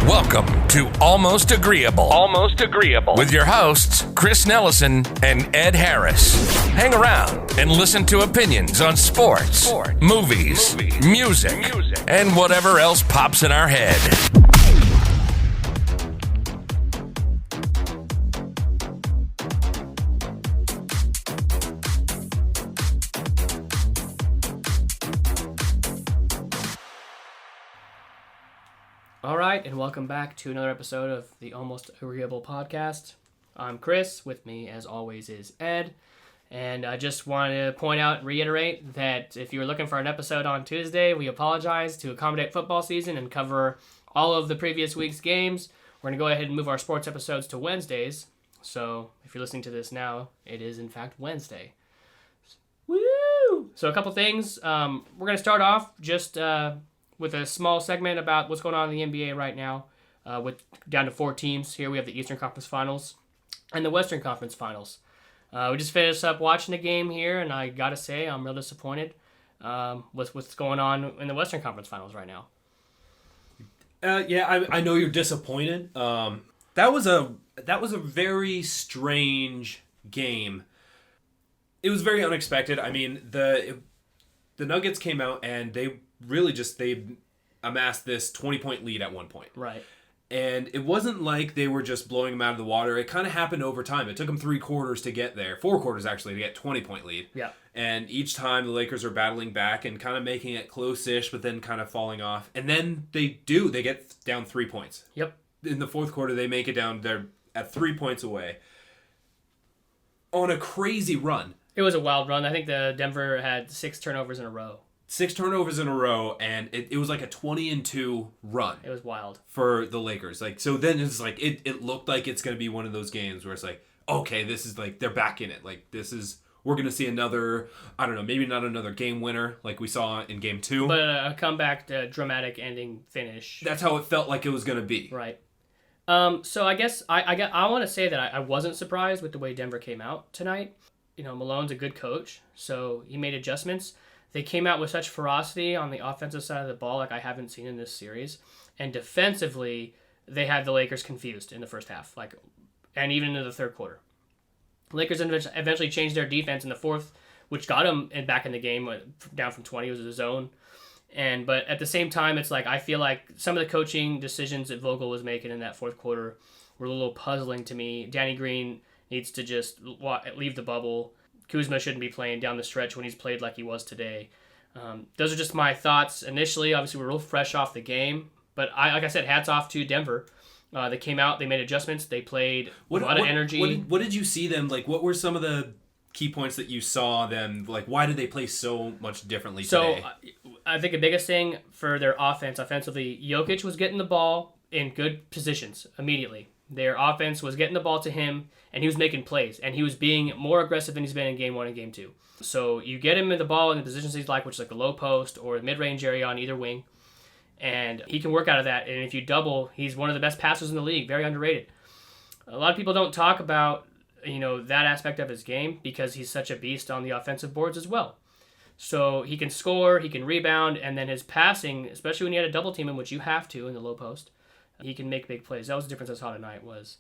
Welcome to Almost Agreeable. Almost Agreeable. With your hosts, Chris Nellison and Ed Harris. Hang around and listen to opinions on sports, movies, music, and whatever else pops in our head. All right, and welcome back to another episode of the Almost Agreeable podcast. I'm Chris. With me, as always, is Ed. And I just wanted to point out and reiterate that if you were looking for an episode on Tuesday, we apologize to accommodate football season and cover all of the previous week's games. We're going to go ahead and move our sports episodes to Wednesdays. So if you're listening to this now, it is, in fact, Wednesday. Woo! So a couple things. We're going to start off just with a small segment about what's going on in the NBA right now, with down to 4 teams. Here we have the Eastern Conference Finals and the Western Conference Finals. We just finished up watching the game here, and I gotta say I'm real disappointed with what's going on in the Western Conference Finals right now. I know you're disappointed. That was a very strange game. It was very unexpected. I mean, the Nuggets came out and they amassed this 20-point lead at one point. Right. And it wasn't like they were just blowing them out of the water. It kind of happened over time. It took them 3 quarters to get there. 4 quarters, actually, to get 20-point lead. Yeah. And each time the Lakers are battling back and kind of making it close-ish, but then kind of falling off. And then they get down 3 points. Yep. In the fourth quarter, they make it down. They're at 3 points away. On a crazy run. It was a wild run. I think the Denver had 6 turnovers in a row. 6 turnovers in a row, and it was like a 20-2 run. It was wild for the Lakers. So then it's like it looked like it's going to be one of those games where it's like, okay, this is like they're back in it. Like we're going to see another, I don't know, maybe not another game winner like we saw in game 2, but a comeback, dramatic ending finish. That's how it felt like it was going to be. Right. So I guess I want to say that I wasn't surprised with the way Denver came out tonight. You know, Malone's a good coach, so he made adjustments. They came out with such ferocity on the offensive side of the ball like I haven't seen in this series. And defensively, they had the Lakers confused in the first half, and even into the third quarter. The Lakers eventually changed their defense in the fourth, which got them back in the game, down from 20. It was a zone. But at the same time, it's like I feel like some of the coaching decisions that Vogel was making in that fourth quarter were a little puzzling to me. Danny Green needs to just leave the bubble. Kuzma shouldn't be playing down the stretch when he's played like he was today. Those are just my thoughts initially. Obviously, we're real fresh off the game. But like I said, hats off to Denver. They came out, they made adjustments, they played with a lot of energy. What did you see them, like, what were some of the key points that you saw them, like, why did they play so much differently today? So, I think the biggest thing for their offensively, Jokic was getting the ball in good positions immediately. Their offense was getting the ball to him, and he was making plays, and he was being more aggressive than he's been in Game 1 and Game 2. So you get him in the ball in the positions he's like, which is like the low post or the mid-range area on either wing, and he can work out of that. And if you double, he's one of the best passers in the league, very underrated. A lot of people don't talk about, that aspect of his game because he's such a beast on the offensive boards as well. So he can score, he can rebound, and then his passing, especially when you had a double team him, which you have to in the low post, he can make big plays. That was the difference I saw tonight, was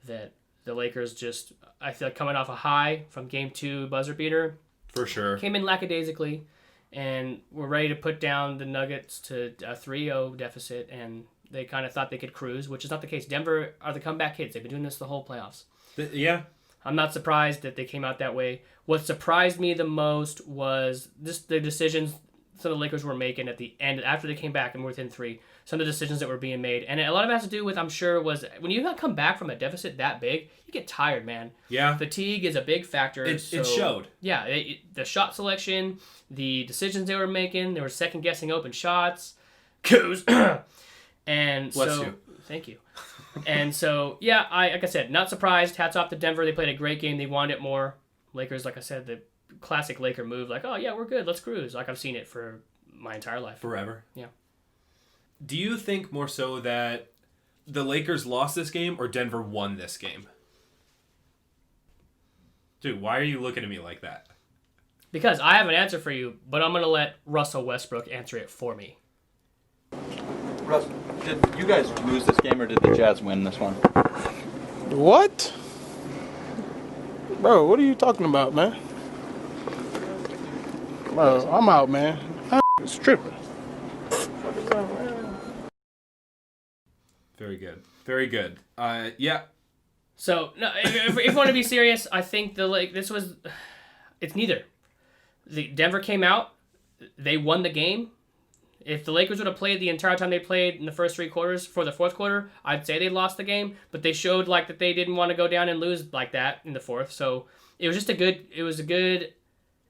that the Lakers just, I feel like coming off a high from Game 2 buzzer beater. For sure. Came in lackadaisically and were ready to put down the Nuggets to a 3-0 deficit, and they kind of thought they could cruise, which is not the case. Denver are the comeback kids. They've been doing this the whole playoffs. Yeah. I'm not surprised that they came out that way. What surprised me the most was the decisions some of the Lakers were making at the end, after they came back and were within 3, some of the decisions that were being made. And a lot of it has to do with, I'm sure, was when you come back from a deficit that big, you get tired, man. Yeah. Fatigue is a big factor. It showed. Yeah, the shot selection, the decisions they were making, they were second-guessing open shots. And Bless so, you. Thank you. And so, yeah, like I said, not surprised. Hats off to Denver. They played a great game. They wanted it more. Lakers, like I said, the classic Laker move, like, oh, yeah, we're good. Let's cruise. Like I've seen it for my entire life. Forever. Yeah. Do you think more so that the Lakers lost this game or Denver won this game? Dude, why are you looking at me like that? Because I have an answer for you, but I'm going to let Russell Westbrook answer it for me. Russ, did you guys lose this game or did the Jazz win this one? What? Bro, what are you talking about, man? Bro, I'm out, man. It's tripping. Very good. Very good. Yeah. So no, if you want to be serious, I think it's neither. Denver came out, they won the game. If the Lakers would have played the entire time they played in the first 3 quarters for the fourth quarter, I'd say they lost the game. But they showed that they didn't want to go down and lose like that in the fourth. So it was just a good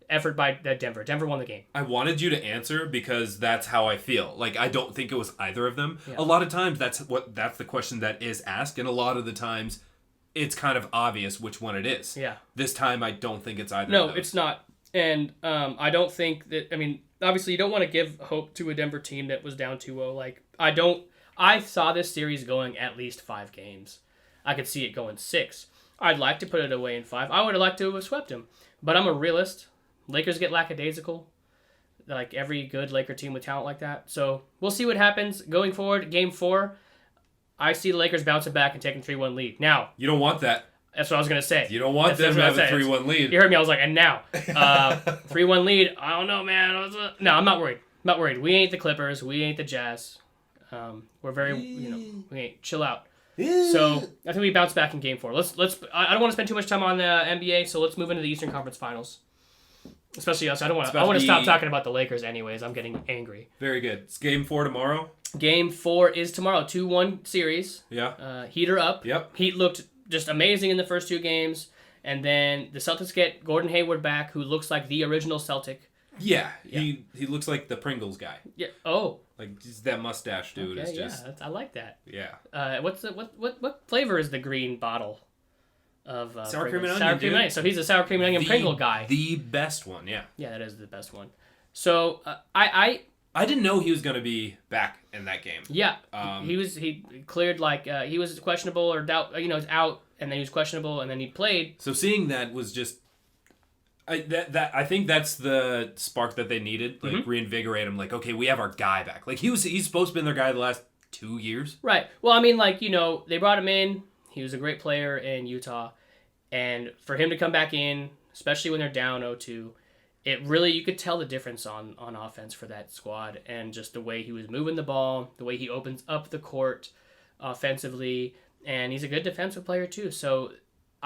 effort by Denver. Denver won the game. I wanted you to answer because that's how I feel. I don't think it was either of them. Yeah. A lot of times that's the question that is asked, and a lot of the times it's kind of obvious which one it is. Yeah. This time I don't think it's either. No, of those. it's not. And I don't think that. I mean, obviously, you don't want to give hope to a Denver team that was down 2-0. I saw this series going at least 5 games. I could see it going 6. I'd like to put it away in 5. I would have liked to have swept him, but I'm a realist. Lakers get lackadaisical, like every good Laker team with talent like that. So we'll see what happens going forward. Game 4, I see the Lakers bouncing back and taking 3-1 lead. Now You don't want that. that's what I was gonna say. You don't want them to have a 3-1 lead. You heard me. I was like, and now, 3-1 lead. I don't know, man. No, I'm not worried. I'm not worried. We ain't the Clippers. We ain't the Jazz. We're very, we ain't. Chill out. So I think we bounce back in Game 4. Let's. I don't want to spend too much time on the NBA, so let's move into the Eastern Conference Finals. Especially us. I want to stop talking about the Lakers, anyways. I'm getting angry. Very good. It's Game 4 tomorrow. Game 4 is tomorrow. 2-1 series. Yeah. Heat are up. Yep. Heat looked just amazing in the first 2 games. And then the Celtics get Gordon Hayward back, who looks like the original Celtic. Yeah. He looks like the Pringles guy. Yeah. Oh. Just that mustache dude is just. Yeah, I like that. Yeah. What flavor is the green bottle of sour cream and onion? Sour cream and onion. So he's a sour cream and onion Pringle guy. The best one. Yeah. Yeah, that is the best one. So I didn't know he was gonna be back in that game. Yeah. He cleared he was questionable or doubt. He's out and then he was questionable and then he played. So seeing that was just. I think that's the spark that they needed, reinvigorate him. Okay, we have our guy back. He's supposed to be their guy the last 2 years. Right. Well, I mean, they brought him in. He was a great player in Utah, and for him to come back in, especially when they're down 0-2, it really you could tell the difference on offense for that squad, and just the way he was moving the ball, the way he opens up the court offensively, and he's a good defensive player too. So.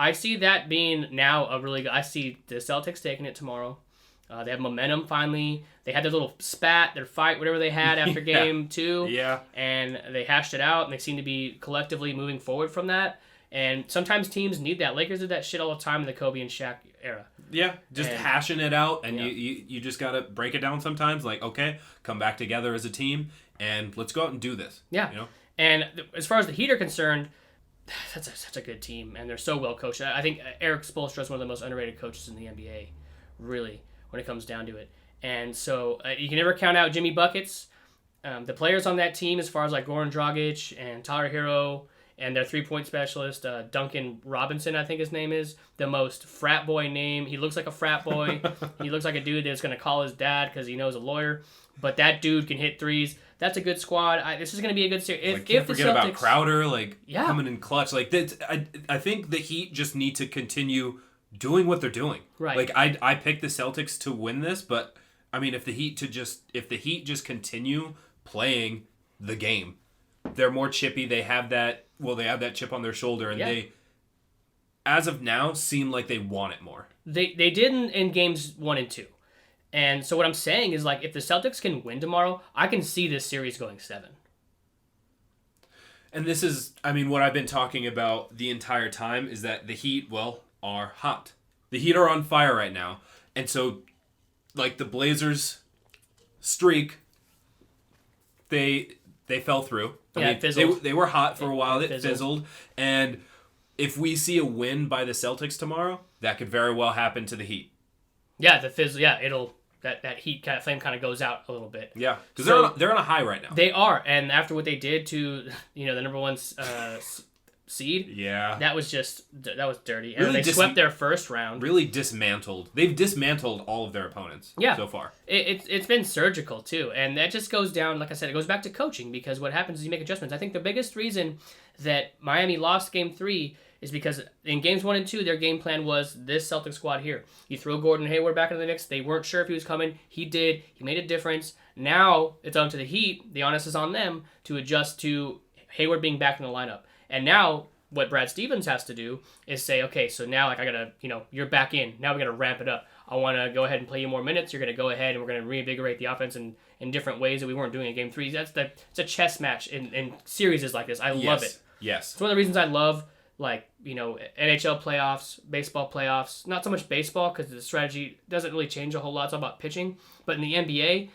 I see that being now a really good. I see the Celtics taking it tomorrow. They have momentum finally. They had their little spat, their fight, whatever they had after game 2. Yeah. And they hashed it out, and they seem to be collectively moving forward from that. And sometimes teams need that. Lakers did that shit all the time in the Kobe and Shaq era. Yeah, hashing it out, and you just got to break it down sometimes. Okay, come back together as a team, and let's go out and do this. Yeah. And as far as the Heat are concerned, that's such a good team, and they're so well coached. I think Eric Spoelstra is one of the most underrated coaches in the NBA, really, when it comes down to it. And so you can never count out Jimmy Buckets. The players on that team, as far as Goran Dragic and Tyler Hero and their 3-point specialist, Duncan Robinson, I think his name is, the most frat boy name. He looks like a frat boy. He looks like a dude that's going to call his dad because he knows a lawyer. But that dude can hit threes. That's a good squad. This is going to be a good series. Can't forget Celtics, about Crowder, coming in clutch. I think the Heat just need to continue doing what they're doing. Right. I picked the Celtics to win this, but I mean, if the Heat just continue playing the game, they're more chippy. They have that chip on their shoulder, and they, as of now, seem like they want it more. They did in games 1 and 2. And so what I'm saying is, if the Celtics can win tomorrow, I can see this series going 7. And this is, what I've been talking about the entire time is that the Heat, are hot. The Heat are on fire right now. And so, the Blazers streak, they fell through. It fizzled. They were hot for a while. It fizzled. And if we see a win by the Celtics tomorrow, that could very well happen to the Heat. Yeah, the fizzle. Yeah, that Heat flame kind of goes out a little bit. Yeah, because they're on a high right now. They are, and after what they did to the number one seed. Yeah. That was dirty. And Really they swept their first round. Really dismantled. They've dismantled all of their opponents so far. It's been surgical, too. And that just goes down, like I said, it goes back to coaching, because what happens is you make adjustments. I think the biggest reason that Miami lost Game 3 is because in Games 1 and 2, their game plan was this Celtic squad here. You throw Gordon Hayward back into the mix. They weren't sure if he was coming. He did. He made a difference. Now it's on to the Heat. The onus is on them to adjust to Hayward being back in the lineup. And now what Brad Stevens has to do is say, okay, so now like I gotta, you're back in. Now we gotta ramp it up. I want to go ahead and play you more minutes. You're gonna go ahead and we're gonna reinvigorate the offense in different ways that we weren't doing in Game 3. It's a chess match in series like this. I love it. Yes. It's one of the reasons I love NHL playoffs, baseball playoffs. Not so much baseball because the strategy doesn't really change a whole lot. It's all about pitching. But in the NBA,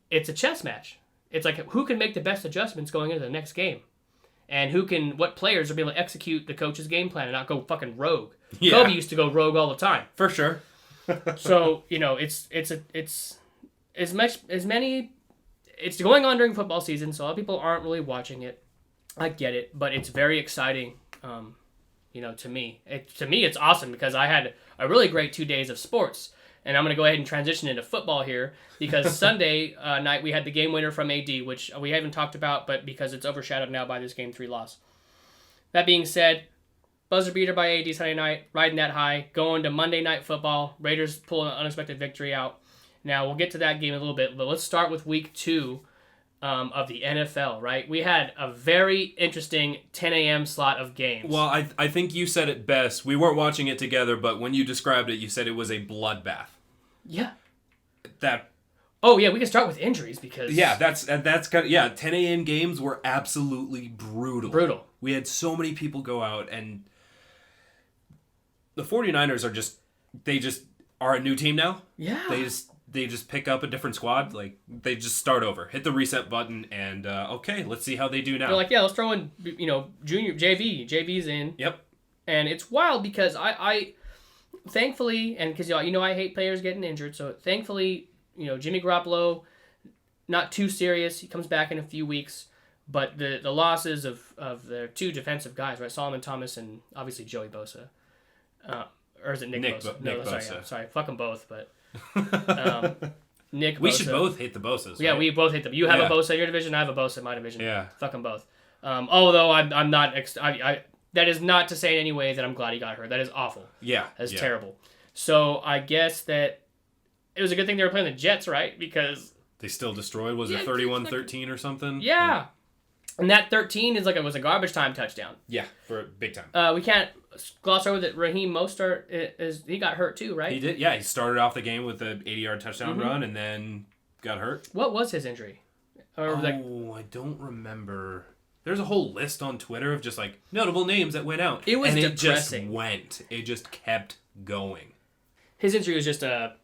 it's a chess match. It's like who can make the best adjustments going into the next game, and what players are able to execute the coach's game plan and not go fucking rogue. Yeah. Kobe used to go rogue all the time. For sure. So it's it's going on during football season, so a lot of people aren't really watching it. I get it, but it's very exciting. To me, it's awesome because I had a really great 2 days of sports, and I'm going to go ahead and transition into football here because Sunday night we had the game winner from AD, which we haven't talked about, but because it's overshadowed now by this Game 3 loss. That being said, buzzer beater by AD Sunday night, riding that high, going to Monday Night Football. Raiders pull an unexpected victory out. Now we'll get to that game in a little bit, but let's start with Week 2. Of the NFL, right? We had a very interesting 10 a.m. slot of games. Well, I think you said it best. We weren't watching it together, but when you described it, you said it was a bloodbath. Yeah. Oh yeah, we can start with injuries because that's kind of 10 a.m. games were absolutely brutal. Brutal. We had so many people go out, and the 49ers are a new team now. Yeah. They just pick up a different squad. Like, they just start over. Hit the reset button, and, okay, let's see how they do now. They're like, yeah, let's throw in, junior, JV. JV's in. Yep. And it's wild because I thankfully, and because, I hate players getting injured, so thankfully, Jimmy Garoppolo, not too serious. He comes back in a few weeks. But the losses of their two defensive guys, right, Solomon Thomas and obviously Joey Bosa. Or is it Nick Bosa? Nick Bosa. Sorry, fuck them both, but... Nick Bosa. We should both hate the Bosas, right? Yeah, we both hate them. You have a Bosa in your division, I have a Bosa in my division. Yeah. Fuck them both. Although I'm not... that is not to say in any way that I'm glad he got hurt. That is awful. Yeah. That's terrible. So I guess that it was a good thing they were playing the Jets, right? Because... They still destroyed? Was it 31-13 or something? Yeah. And that 13 is it was a garbage time touchdown. Yeah, for big time. We can't gloss over that Raheem Mostert he got hurt too, right? He did. Yeah, he started off the game with an 80-yard touchdown run and then got hurt. What was his injury? I don't remember. There's a whole list on Twitter of just notable names that went out. It was depressing. It just just kept going. His injury was just a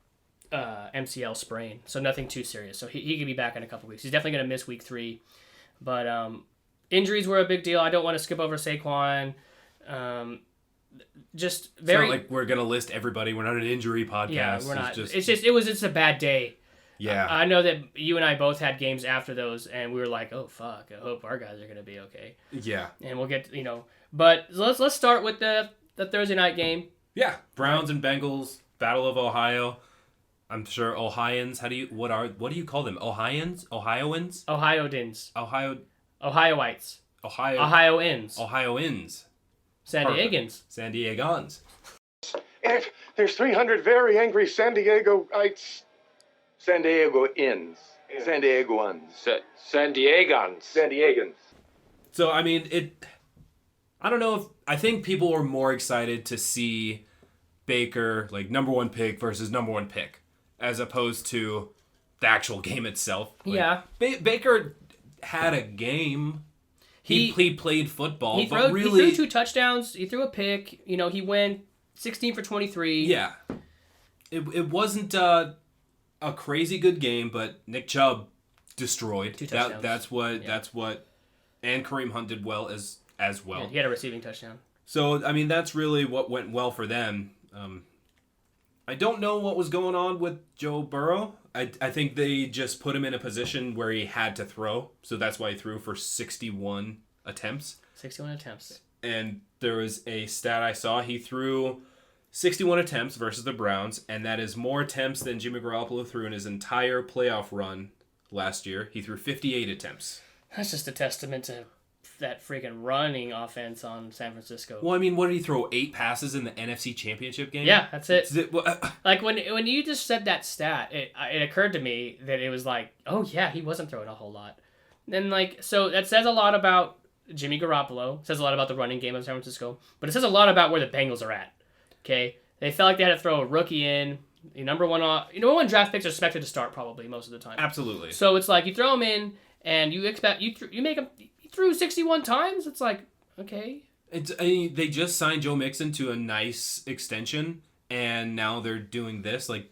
MCL sprain, so nothing too serious. So he could be back in a couple weeks. He's definitely going to miss Week 3. But injuries were a big deal. I don't want to skip over Saquon. Just very. It's not like we're gonna list everybody. We're not an injury podcast. Yeah, we're not. It was just a bad day. Yeah. I know that you and I both had games after those, and we were like, "Oh fuck! I hope our guys are gonna be okay." Yeah. And we'll get but let's start with the Thursday night game. Yeah, Browns and Bengals, Battle of Ohio. I'm sure Ohioans. What do you call them? Ohioans? Ohioans? Ohioans. Ohioites. Ohioans. Ohioans. San Diegans. San Diegans. And there's 300 very angry San Diegoites. San Diegoans. San Diegoans. San Diegans. San Diegans. So, I mean, I don't know I think people were more excited to see Baker, number one pick versus number one pick, as opposed to the actual game itself. Yeah. Baker had a game. He played football. He threw 2 touchdowns. He threw a pick. He went 16 for 23. Yeah. It wasn't a crazy good game, but Nick Chubb destroyed. 2 touchdowns. That's what, and Kareem Hunt did well as well. Yeah, he had a receiving touchdown. So, I mean, that's really what went well for them. I don't know what was going on with Joe Burrow. I think they just put him in a position where he had to throw, so that's why he threw for 61 attempts. 61 attempts. and there was a stat I saw. He threw 61 attempts versus the Browns, and that is more attempts than Jimmy Garoppolo threw in his entire playoff run last year. He threw 58 attempts. That's just a testament to that freaking running offense on San Francisco. Well, I mean, what did he throw? 8 passes in the NFC Championship game? Yeah, that's it. Well, Like, when you just said that stat, it occurred to me that it was like, oh, yeah, he wasn't throwing a whole lot. And, like, so that says a lot about Jimmy Garoppolo. Says a lot about the running game of San Francisco. But it says a lot about where the Bengals are at. Okay? They felt like they had to throw a rookie in. The number one draft picks are expected to start probably most of the time. absolutely. So it's like you throw him in, and you expect you make him. He threw 61 times. It's like, okay. They just signed Joe Mixon to a nice extension, and now they're doing this. Like,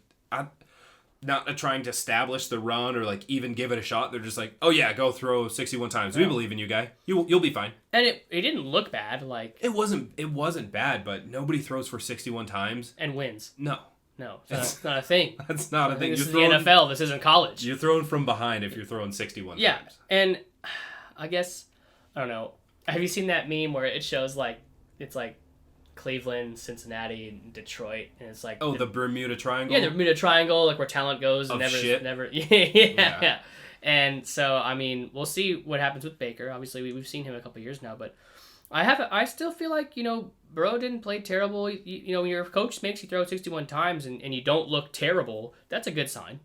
not trying to establish the run or like even give it a shot. They're just like, oh yeah, go throw 61 times. We believe in you, guy. You'll be fine. And it didn't look bad. Like, It wasn't bad, but nobody throws for 61 times. and wins. No, No, it's not a thing. that's not a thing. This You're is throwing, the NFL. This isn't college. You're throwing from behind if you're throwing 61 Yeah, times. and I guess I don't know. Have you seen that meme where it shows like it's like Cleveland, Cincinnati, and Detroit, and it's like Oh, the Bermuda Triangle? yeah, the Bermuda Triangle, like where talent goes and Of shit? never yeah. And so I mean, we'll see what happens with Baker. Obviously, we've seen him a couple years now, but I still feel like, Burrow didn't play terrible. When your coach makes you throw 61 times and you don't look terrible, that's a good sign.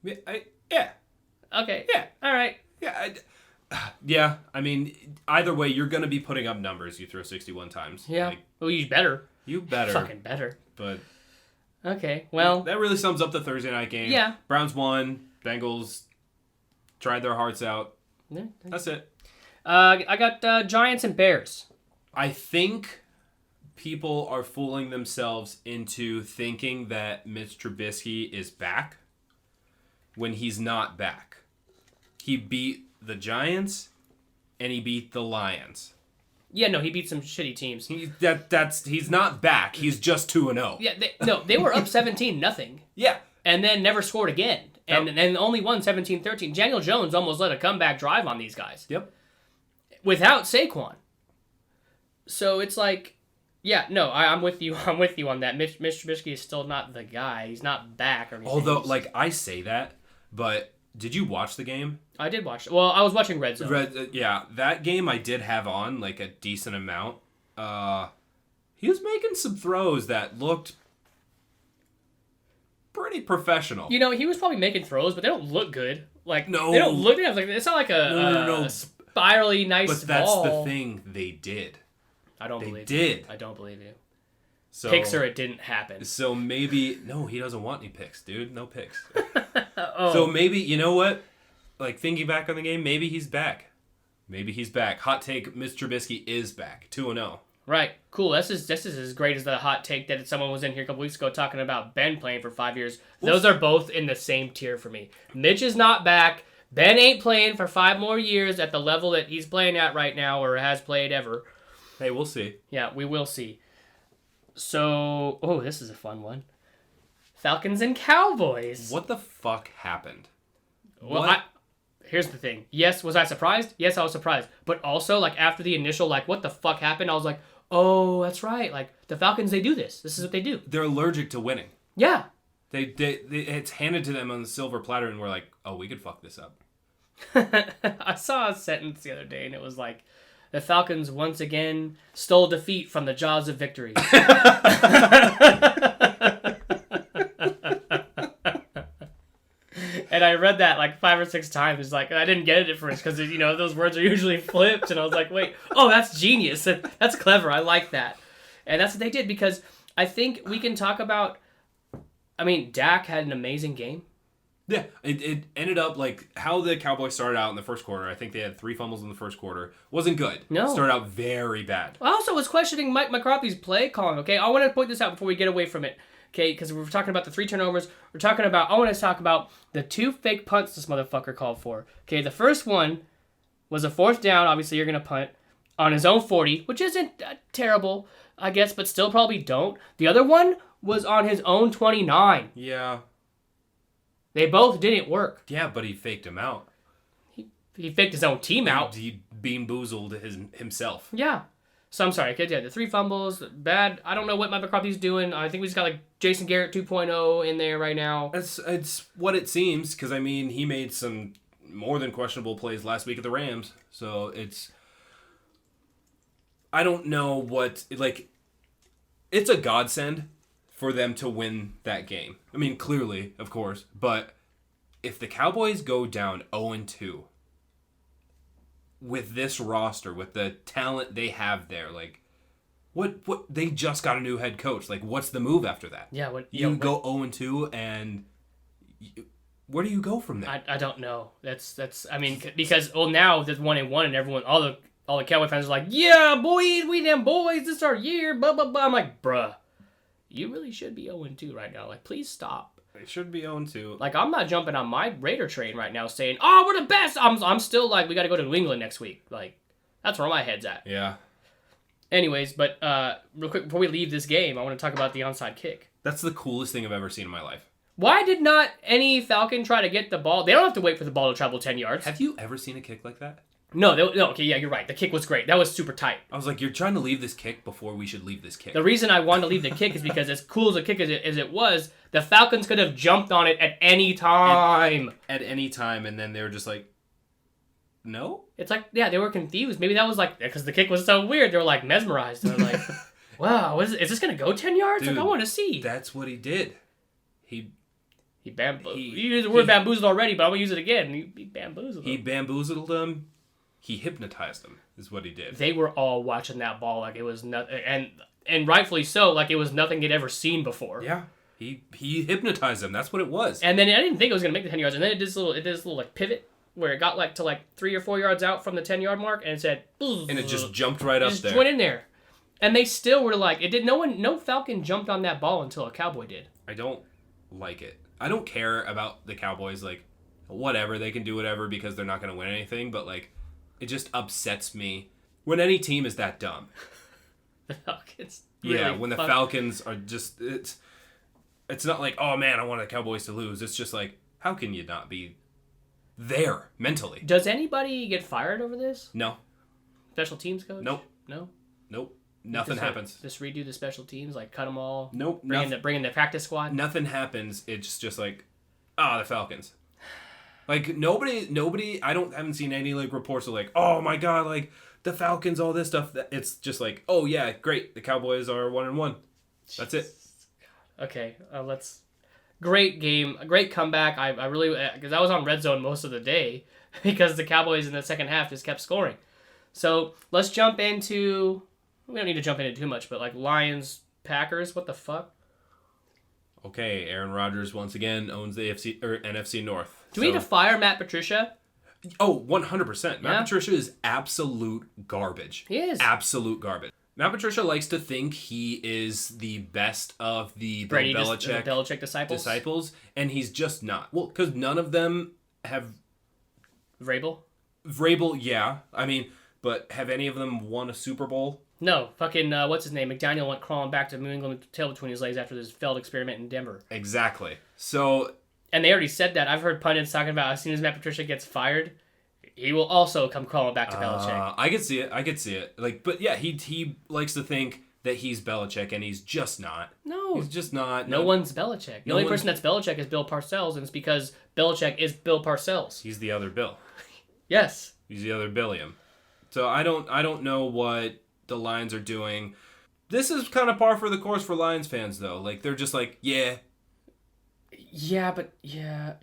Yeah. Okay. Yeah. All right. Yeah. I mean, either way, you're going to be putting up numbers. You throw 61 times. Yeah. Like, Well, you better. you better. Fucking better. But Okay. Well. that really sums up the Thursday night game. Yeah. Browns won. Bengals tried their hearts out. Yeah. That's it. I got Giants and Bears. I think people are fooling themselves into thinking that Mitch Trubisky is back when he's not back. He beat the Giants and he beat the Lions. Yeah, no, he beat some shitty teams. He's not back. He's just 2-0. Yeah, they were up 17-0, Yeah. and then never scored again, and only won 17-13. Daniel Jones almost led a comeback drive on these guys. Yep. Without Saquon. So it's like, yeah, no, I'm with you. I'm with you on that. Mitch Trubisky is still not the guy. He's not back or anything. Although, I say that, but did you watch the game? I did watch it. Well, I was watching Red Zone. Yeah, that game I did have on, a decent amount. He was making some throws that looked pretty professional. He was probably making throws, but they don't look good. No. They don't look good. It's not like a spirally nice But that's ball. the thing they did. I don't They believe did. you. I don't believe you. So, Picks or it didn't happen. So maybe... No, he doesn't want any picks, dude. No picks. Oh. So maybe, you know what? Thinking back on the game, maybe he's back. Maybe he's back. Hot take, Mitch Trubisky is back. 2-0. Right. Cool. This is as great as the hot take that someone was in here a couple weeks ago talking about Ben playing for 5 years. Those are both in the same tier for me. Mitch is not back. Ben ain't playing for 5 more years at the level that he's playing at right now or has played ever. Hey, we'll see. Yeah, we will see. So, this is a fun one. Falcons and Cowboys. What the fuck happened? Well, here's the thing. Yes, was I surprised? Yes, I was surprised. But also, after the initial, what the fuck happened, I was like, oh, that's right. The Falcons, they do this. This is what they do. They're allergic to winning. Yeah. They it's handed to them on the silver platter, and we're like, oh, we could fuck this up. I saw a sentence the other day, and it was like, the Falcons once again stole defeat from the jaws of victory. And I read that 5 or 6 times. I didn't get it at first because those words are usually flipped, and I was like, wait, that's genius. That's clever. I like that. And that's what they did, because I think we can talk about. I mean, Dak had an amazing game. Yeah, it ended up how the Cowboys started out in the first quarter. I think they had 3 fumbles in the first quarter. Wasn't good. No. Started out very bad. I also was questioning Mike McCarthy's play calling, okay? I want to point this out before we get away from it, okay? Because we're talking about the 3 turnovers. I want to talk about the 2 fake punts this motherfucker called for. Okay, the first one was a 4th down. Obviously, you're going to punt on his own 40, which isn't terrible, I guess, but still probably don't. The other one was on his own 29. Yeah. They both didn't work. Yeah, but he faked him out. He faked his own team out. He got bean-boozled himself. Yeah. So I'm sorry, kids. Yeah, the 3 fumbles, bad. I don't know what Mike McCarthy's doing. I think we just got like Jason Garrett 2.0 in there right now. It's what it seems, because I mean he made some more than questionable plays last week at the Rams. So I don't know what it's a godsend for them to win that game. I mean, clearly, of course, but if the Cowboys go down 0-2 with this roster, with the talent they have there, like, what they just got a new head coach. Like, what's the move after that? Yeah, go 0-2 and where do you go from there? I don't know. That's I mean, because now there's 1-1 and everyone, all the Cowboy fans are like, yeah, boys, we them boys, this is our year, blah blah blah. I'm like, bruh, you really should be 0-2 right now. Like, please stop. They should be 0-2. Like, I'm not jumping on my Raider train right now saying, oh, we're the best. I'm still like, we got to go to New England next week. Like, that's where my head's at. Yeah. Anyways, but real quick, before we leave this game, I want to talk about the onside kick. That's the coolest thing I've ever seen in my life. Why did not any Falcon try to get the ball? They don't have to wait for the ball to travel 10 yards. Have you ever seen a kick like that? No, okay, yeah, you're right. The kick was great. That was super tight. I was like, you're trying to leave this kick before we should leave this kick. The reason I wanted to leave the kick is because as cool as a kick as it was, the Falcons could have jumped on it at any time. At any time, and then they were just like, no? It's like, yeah, they were confused. Maybe that was like, because the kick was so weird, they were like mesmerized. They were like, wow, is this going to go 10 yards? Dude, like, I want to see. That's what he did. He You used the word bamboozled already, but I'm going to use it again. He bamboozled them. He bamboozled them. He hypnotized them, is what he did. They were all watching that ball like it was nothing, and rightfully so, like it was nothing they'd ever seen before. Yeah, he hypnotized them. That's what it was. And then I didn't think it was gonna make the 10 yards, and then it did this little like pivot where it got like to like 3 or 4 yards out from the 10-yard mark, and it said, and it just jumped right up there. Just went in there, and they still were like, it did. No Falcon jumped on that ball until a Cowboy did. I don't like it. I don't care about the Cowboys. Like, whatever, they can do whatever because they're not gonna win anything. But like, it just upsets me when any team is that dumb. The Falcons. Yeah, when the Falcons are just it's not like, oh man, I want the Cowboys to lose. It's just like, how can you not be there mentally? Does anybody get fired over this? No. Special teams coach? Nope. No. Nope. Nothing happens. Just redo the special teams, like cut them all. Nope. Bring in the practice squad. Nothing happens. It's just like, the Falcons. Like nobody. I haven't seen any like reports of like, oh my god, like the Falcons, all this stuff. It's just like, oh yeah, great. The Cowboys are 1-1. That's it. Okay, let's. Great game, a great comeback. I really, because I was on red zone most of the day because the Cowboys in the second half just kept scoring. So let's jump into. We don't need to jump into too much, but like Lions, Packers. What the fuck? Okay, Aaron Rodgers once again owns the NFC North. Do we need to fire Matt Patricia? Oh, 100%. Matt Yeah. Patricia is absolute garbage. He is. Absolute garbage. Matt Patricia likes to think he is the best of the Bill Belichick disciples, and he's just not. Well, because none of them have... Vrabel, yeah. I mean, but have any of them won a Super Bowl? No, fucking, what's his name? McDaniel went crawling back to New England with the tail between his legs after this failed experiment in Denver. Exactly. So... And they already said that. I've heard pundits talking about as soon as Matt Patricia gets fired, he will also come crawling back to Belichick. I could see it. Like, but yeah, he likes to think that he's Belichick, and he's just not. No. He's just not. No one's Belichick. The only person that's Belichick is Bill Parcells, and it's because Belichick is Bill Parcells. He's the other Bill. Yes. He's the other Billiam. So I don't know what the Lions are doing. This is kind of par for the course for Lions fans, though. Like, they're just like, yeah. Yeah, but, yeah.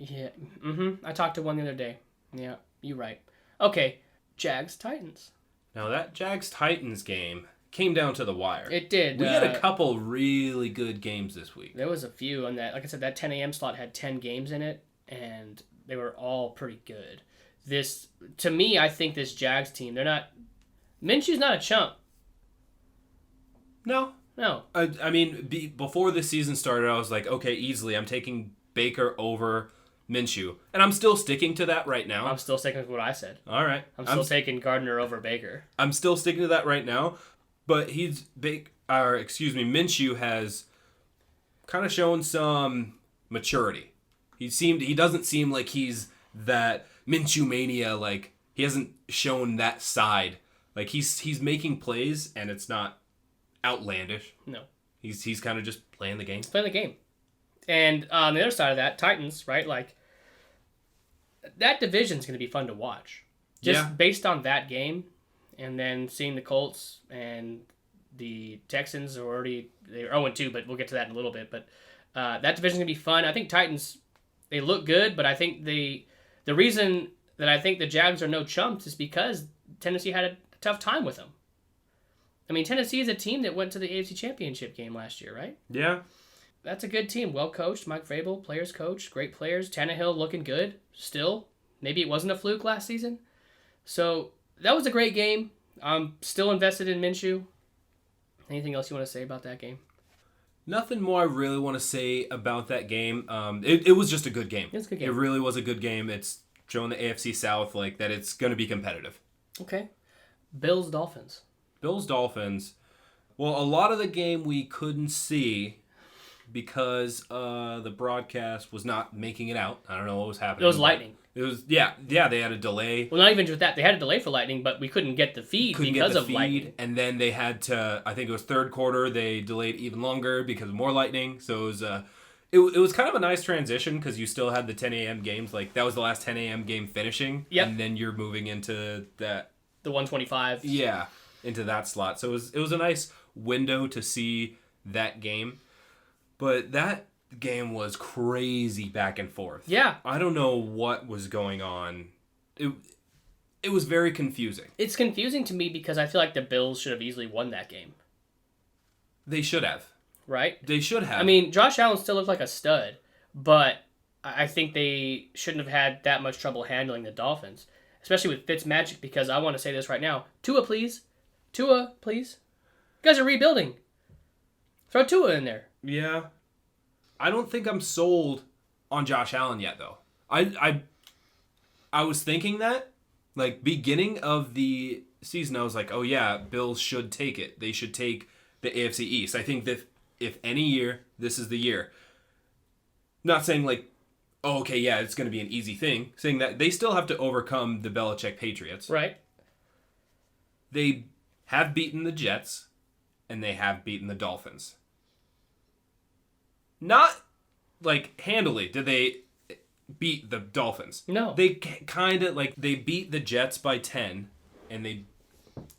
I talked to one the other day. Yeah, you're right. Okay, Jags-Titans. Now, that Jags-Titans game came down to the wire. It did. We had a couple really good games this week. There was a few on that. Like I said, that 10 a.m. slot had 10 games in it, and they were all pretty good. To me, I think this Jags team, they're not... Minshew's not a chump. No. No. I mean, before the season started, I was like, okay, easily, I'm taking Baker over Minshew. And I'm still sticking to that right now. I'm still sticking with what I said. All right. I'm still taking Gardner over Baker. I'm still sticking to that right now. But Minshew has kind of shown some maturity. He doesn't seem like he's that Minshew mania, like he hasn't shown that side. Like he's making plays and it's not outlandish. No. He's kind of just playing the game. He's playing the game. And on the other side of that, Titans, right? Like, that division's going to be fun to watch. Just based on that game, and then seeing the Colts and the Texans are already, they're 0-2, but we'll get to that in a little bit. But that division's going to be fun. I think Titans, they look good, but I think the reason that I think the Jags are no chumps is because Tennessee had a tough time with them. I mean, Tennessee is a team that went to the AFC Championship game last year, right? Yeah. That's a good team. Well coached. Mike Vrabel, players coach, great players. Tannehill looking good still. Maybe it wasn't a fluke last season. So that was a great game. I'm still invested in Minshew. Anything else you want to say about that game? Nothing more I really want to say about that game. It was just a good game. It was a good game. It really was a good game. It's showing the AFC South like that it's going to be competitive. Okay. Bills, Dolphins. Bills, Dolphins. Well, a lot of the game we couldn't see because the broadcast was not making it out. I don't know what was happening. It was lightning. It was they had a delay. Well, not even just that. They had a delay for lightning, but we couldn't get the feed because of lightning. And then they had to, I think it was third quarter, they delayed even longer because of more lightning. So it was it was kind of a nice transition because you still had the 10 a.m. games. Like, that was the last 10 a.m. game finishing. Yep. And then you're moving into that. The 125. Yeah, into that slot. So it was a nice window to see that game. But that game was crazy back and forth. Yeah. I don't know what was going on. It was very confusing. It's confusing to me because I feel like the Bills should have easily won that game. They should have. Right? They should have. I mean, Josh Allen still looked like a stud, but I think they shouldn't have had that much trouble handling the Dolphins, especially with Fitzmagic, because I want to say this right now. Tua, please. Tua, please. You guys are rebuilding. Throw Tua in there. Yeah. I don't think I'm sold on Josh Allen yet, though. I was thinking that, like, beginning of the season, I was like, oh yeah, Bills should take it. They should take the AFC East. I think that if any year, this is the year. Not saying like, oh, okay, yeah, it's going to be an easy thing. Saying that they still have to overcome the Belichick Patriots. Right. They have beaten the Jets, and they have beaten the Dolphins. Not, like, handily did they beat the Dolphins. No. They kind of, like, they beat the Jets by 10, and they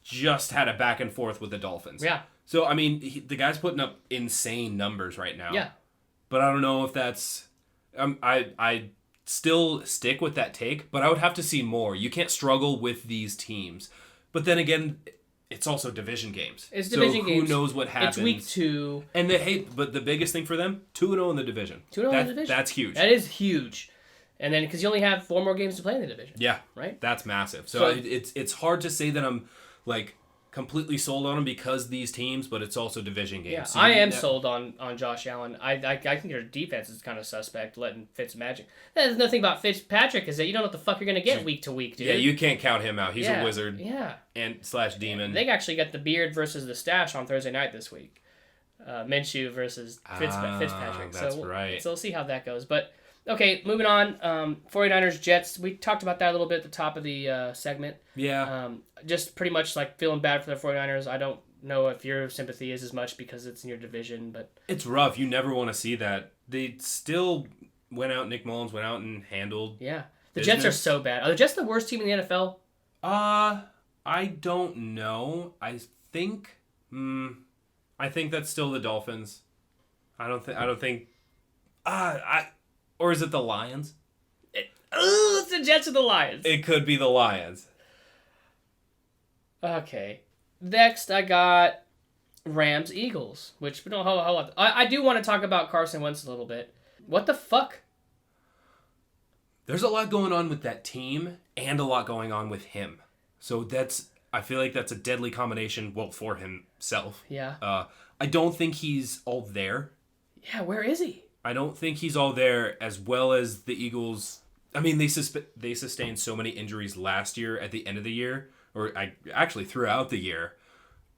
just had a back and forth with the Dolphins. Yeah. So, I mean, the guy's putting up insane numbers right now. Yeah. But I don't know if that's... I still stick with that take, but I would have to see more. You can't struggle with these teams. But then again, it's also division games. It's division games. Who knows what happens? It's week 2. And but the biggest thing for them, 2-0 in the division. 2-0 in the division. That's huge. That is huge. And then, because you only have 4 more games to play in the division. Yeah. Right? That's massive. So it's hard to say that I'm, like, completely sold on them because these teams, but it's also division games. Yeah, So I am sold on Josh Allen. I think their defense is kind of suspect, letting Fitzmagic. There's nothing about Fitzpatrick is that you don't know what the fuck you're going to get week to week, dude. Yeah, you can't count him out. He's a wizard. Yeah. And / demon. They actually got the beard versus the stash on Thursday night this week. Minshew versus Fitzpatrick. That's right. So we'll see how that goes. But, okay, moving on. 49ers, Jets. We talked about that a little bit at the top of the segment. Yeah. Just pretty much like feeling bad for the 49ers. I don't know if your sympathy is as much because it's in your division, but It's rough. You never want to see that. They still went out, Nick Mullins went out and handled. yeah. The business. Jets are so bad. Are the Jets the worst team in the NFL? I don't know. I think that's still the Dolphins. I don't think or is it the Lions? It's the Jets or the Lions. It could be the Lions. Okay. Next, I got Rams Eagles, which hold on. I do want to talk about Carson Wentz a little bit. What the fuck? There's a lot going on with that team and a lot going on with him. So I feel like that's a deadly combination, well, for himself. Yeah. I don't think he's all there. Yeah, where is he? I don't think he's all there as well as the Eagles. I mean, they sustained so many injuries last year at the end of the year, or actually throughout the year.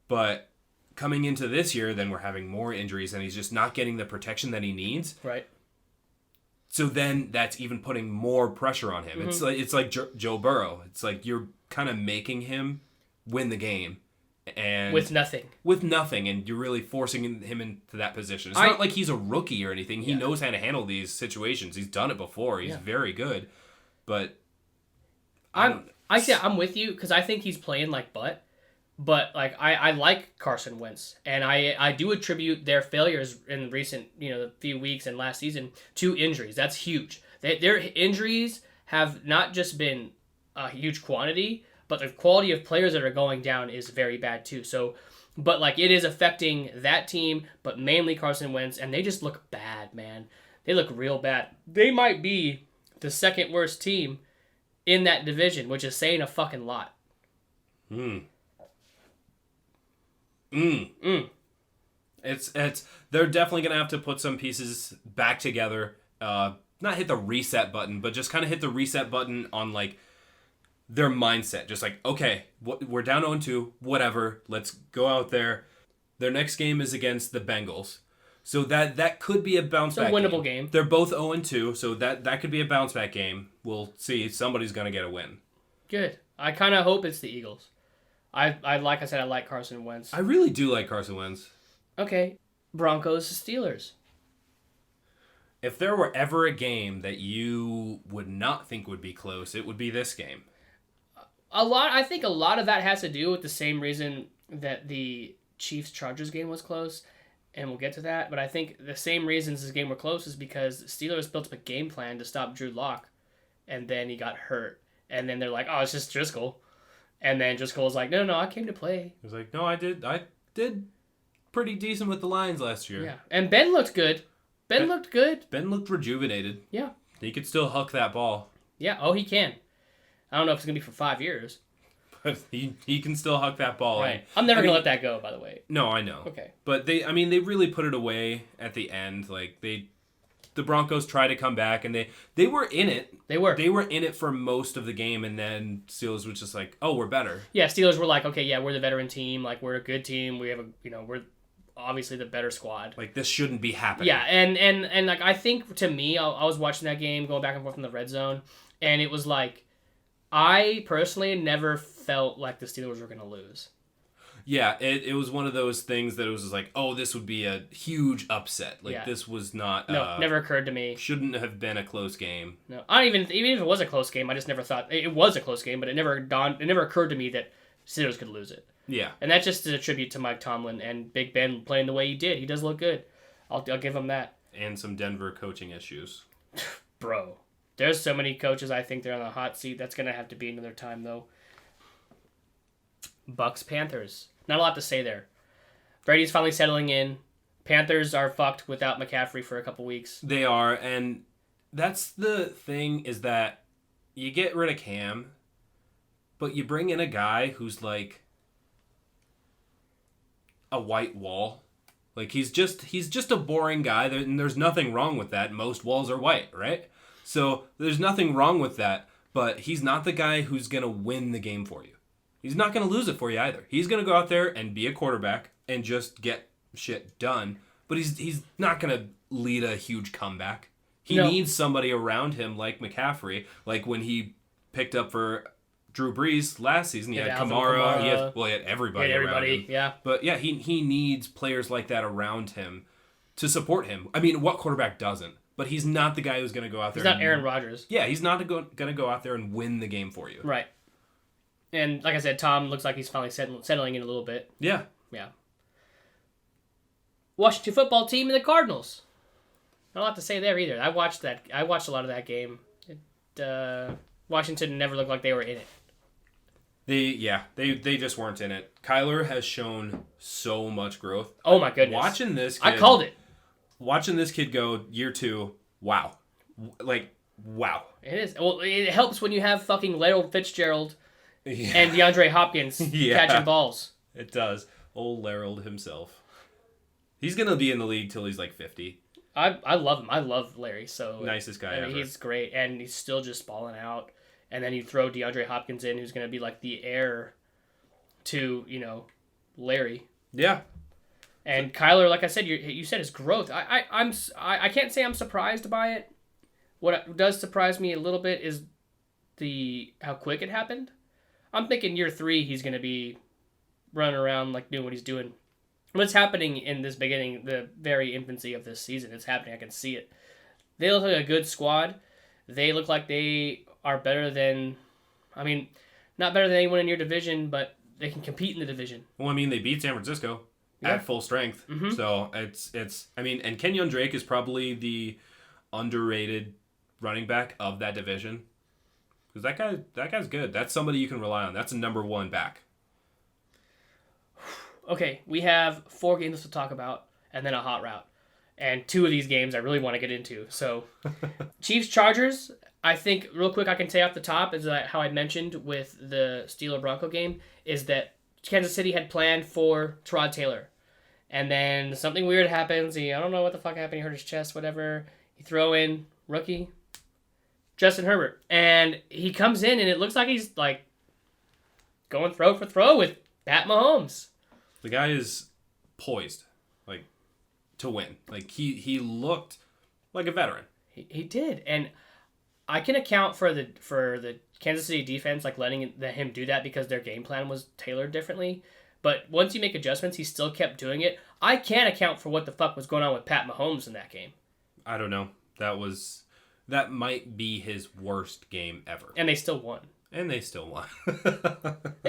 But coming into this year, then we're having more injuries, and he's just not getting the protection that he needs. Right. So then that's even putting more pressure on him. It's like Joe Burrow. It's like you're kind of making him win the game. And with nothing, and you're really forcing him into that position. It's not like he's a rookie or anything. He knows how to handle these situations. He's done it before. He's very good, but I'm with you because I think he's playing like butt. But like I like Carson Wentz, and I do attribute their failures in recent the few weeks and last season to injuries. That's huge. Their injuries have not just been a huge quantity, but the quality of players that are going down is very bad too. So, but like it is affecting that team, but mainly Carson Wentz, and they just look bad, man. They look real bad. They might be the second worst team in that division, which is saying a fucking lot. It's they're definitely gonna have to put some pieces back together. Not hit the reset button, but just kind of hit the reset button on like their mindset. Just like, okay, we're down 0-2, whatever. Let's go out there. Their next game is against the Bengals, so that could be a bounce back. It's a winnable game. They're both 0-2, so that could be a bounce back game. We'll see. Somebody's gonna get a win. Good. I kind of hope it's the Eagles. I like I said, I like Carson Wentz. I really do like Carson Wentz. Okay. Broncos Steelers. If there were ever a game that you would not think would be close, it would be this game. I think a lot of that has to do with the same reason that the Chiefs-Chargers game was close, and we'll get to that. But I think the same reasons this game were close is because the Steelers built up a game plan to stop Drew Lock, and then he got hurt. And then they're like, oh, it's just Driscoll. And then Driscoll was like, no, I came to play. He was like, no, I did pretty decent with the Lions last year. Yeah, and Ben looked good. Ben looked good. Ben looked rejuvenated. Yeah. He could still huck that ball. Yeah, oh, he can. I don't know if it's going to be for 5 years. But he can still huck that ball. Right. I'm never going to let that go, by the way. No, I know. Okay. But they really put it away at the end. Like, the Broncos tried to come back, and they were in it. They were in it for most of the game, and then Steelers was just like, oh, we're better. Yeah, Steelers were like, okay, yeah, we're the veteran team. Like, we're a good team. We have we're obviously the better squad. Like, this shouldn't be happening. Yeah, and like, I think, to me, I was watching that game, going back and forth in the red zone, and it was like, I personally never felt like the Steelers were going to lose. Yeah, it was one of those things that it was just like, oh, this would be a huge upset. Like, this was not... No, never occurred to me. Shouldn't have been a close game. No, I don't even if it was a close game, I just never thought... It was a close game, but it never occurred to me that Steelers could lose it. Yeah. And that's just a tribute to Mike Tomlin and Big Ben playing the way he did. He does look good. I'll give him that. And some Denver coaching issues. Bro. There's so many coaches I think they're on the hot seat. That's going to have to be another time, though. Bucks Panthers. Not a lot to say there. Brady's finally settling in. Panthers are fucked without McCaffrey for a couple weeks. They are, and that's the thing is that you get rid of Cam, but you bring in a guy who's like a white wall. Like he's just a boring guy, and there's nothing wrong with that. Most walls are white, right? So there's nothing wrong with that, but he's not the guy who's going to win the game for you. He's not going to lose it for you either. He's going to go out there and be a quarterback and just get shit done, but he's not going to lead a huge comeback. He needs somebody around him like McCaffrey, like when he picked up for Drew Brees last season. He had Kamara. He had everybody around him. Yeah. But yeah, he needs players like that around him to support him. I mean, what quarterback doesn't? But he's not the guy who's going to go out there. He's not Aaron Rodgers. Yeah, he's not going to go out there and win the game for you. Right. And like I said, Tom looks like he's finally settling in a little bit. Yeah. Yeah. Washington football team and the Cardinals. Not a lot to say there either. I watched a lot of that game. Washington never looked like they were in it. They just weren't in it. Kyler has shown so much growth. Oh my goodness. Watching this kid, I called it. Watching this kid go year 2, wow. Like, wow. It is. Well, it helps when you have fucking Larry Fitzgerald and DeAndre Hopkins catching balls. It does. Old Larry himself. He's going to be in the league till he's like 50. I love him. I love Larry. So nicest guy ever. He's great, and he's still just balling out. And then you throw DeAndre Hopkins in, who's going to be like the heir to, Larry. Yeah. And Kyler, like I said, you said his growth. I can't say I'm surprised by it, What does surprise me a little bit is how quick it happened. I'm thinking year 3 he's going to be running around like doing what he's doing. What's happening in this beginning, the very infancy of this season, it's happening. I can see it. They look like a good squad. They look like they are better than, I mean, not better than anyone in your division, but they can compete in the division. Well, I mean, they beat San Francisco at full strength. Mm-hmm. So it's I mean, and Kenyon Drake is probably the underrated running back of that division. Because that guy's good. That's somebody you can rely on. That's a number 1 back. Okay, we have 4 games to talk about, and then a hot route. And 2 of these games I really want to get into. So, Chiefs-Chargers, I think, real quick, I can say off the top, is that how I mentioned with the Steeler-Bronco game, is that Kansas City had planned for Tyrod Taylor. And then something weird happens. I don't know what the fuck happened. He hurt his chest, whatever. You throw in rookie Justin Herbert. And he comes in, and it looks like he's, like, going throw for throw with Pat Mahomes. The guy is poised, like, to win. Like, he looked like a veteran. He did. And I can account for the Kansas City defense, like, letting him do that because their game plan was tailored differently. But once you make adjustments, he still kept doing it. I can't account for what the fuck was going on with Pat Mahomes in that game. I don't know. That might be his worst game ever. And they still won. They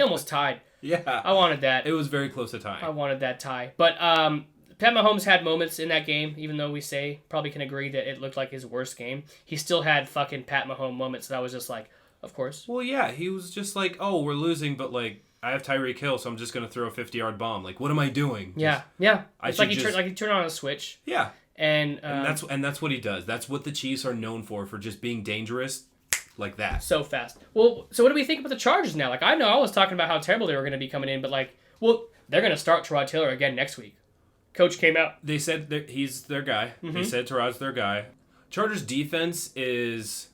almost tied. Yeah. I wanted that. It was very close to tying. I wanted that tie. But Pat Mahomes had moments in that game, even though we probably can agree that it looked like his worst game. He still had fucking Pat Mahomes moments that I was just like, of course. Well, yeah. He was just like, oh, we're losing, but like, I have Tyreek Hill, so I'm just going to throw a 50-yard bomb. Like, what am I doing? Yeah. It's like he turned on a switch. Yeah. And that's what he does. That's what the Chiefs are known for just being dangerous like that. So fast. Well, so what do we think about the Chargers now? Like, I know I was talking about how terrible they were going to be coming in, but like, well, they're going to start Tyrod Taylor again next week. Coach came out. They said that he's their guy. Mm-hmm. They said Tyrod's their guy. Chargers defense is